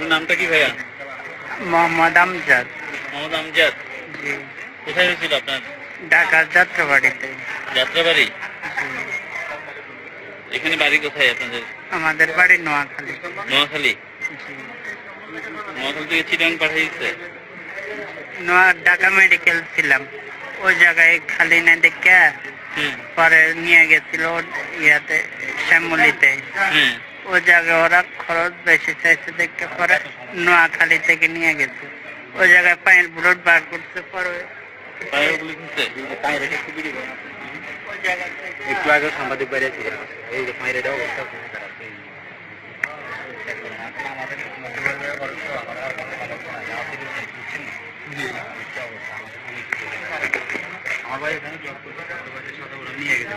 আপনার নামটা কি ভাইয়া? মোহাম্মদ আমজাদ। মোহাম্মদ আমজাদ। জি। কোথায় হয়েছিল আপনার? ঢাকার যাত্রাবাড়িতে। যাত্রাবাড়ি? জি। এখানে বাড়ি কোথায় আপনাদের? আমাদের বাড়ি নোয়াখালী। নোয়াখালী? জি। নোয়াখালী থেকে চিটাগাং পাঠিয়েছে? ঢাকা মেডিকেল ছিলাম, ওই জায়গায় খালি না দেখে পরে নিয়ে গেছিল ইয়াতে শ্যামলিতে। ওই জায়গায় ওরা খরচ বেশি চাইছে দেখে পরে নোয়াখালী থেকে নিয়ে গেছে। ওই জায়গায় পায়ের বুলেট বার করতে পরে একটু আগে সাংবাদিক বাইরে ছিল এই যে পায়ের অবস্থা আমার ভাই এখানে জব করতে নিয়ে গেছে